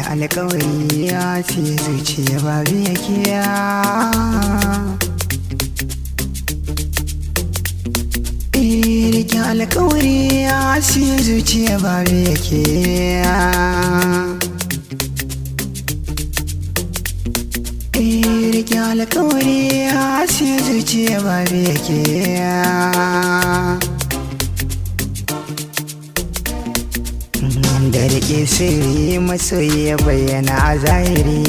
alƙawari ya ce zuciya ba biya kiya. Rike alƙawari ya ce zuciya ba biya kiya. Rike alƙawari ya ce zuciya ba biya kiya. Da rike sirri masoyi ya bayyana a zahiri.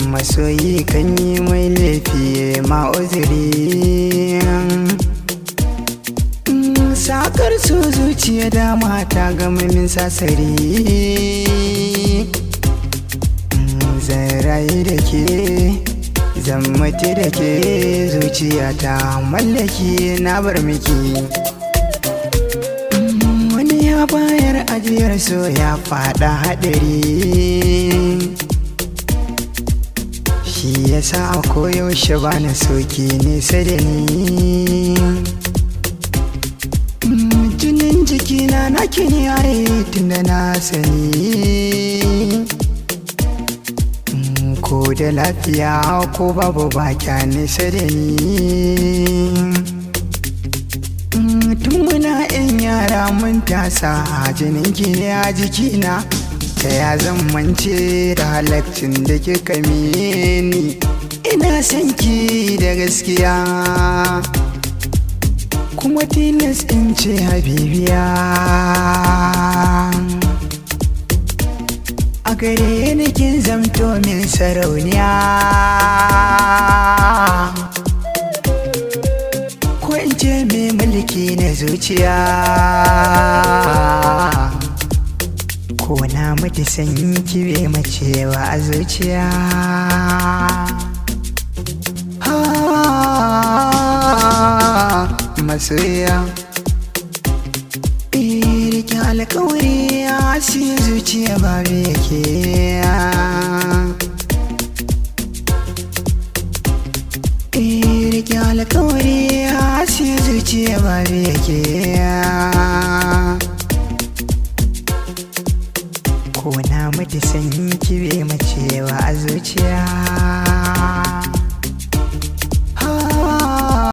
Masoyi kan yi mai laifi ma uzuri. Sakar su zuciya da mata gama min sasari. Zan rayu da ke, zan mutu da ke, zuciya ta mallaki na bar miki. Ya bayar ajiyar so ya fada hadari. Shi yasa a koyaushe ba na soki nesa da ni. Jinin jikina na kini yayi tunda na sani. Ko da lafiya ko babu baka nesa da ni. Tun muna 'yan yara mun tasa jinin ki ne a jikina. Ta ya zan mance da halaccin da kika mini. Ina son ki da gaskiya, kuma tilas in ce habibiya. A gare ni kin zamto min sarauniya. Ko in ce mai mulki na zuciya. Ko na mutu sanyi kibe macewa a zuciya. Masoya rike alƙawari ya siya zuciya ba yake. Rike alƙawari ya siya zuciya ba yake. Ko na mutu sanyi kibe macewa a zuciya.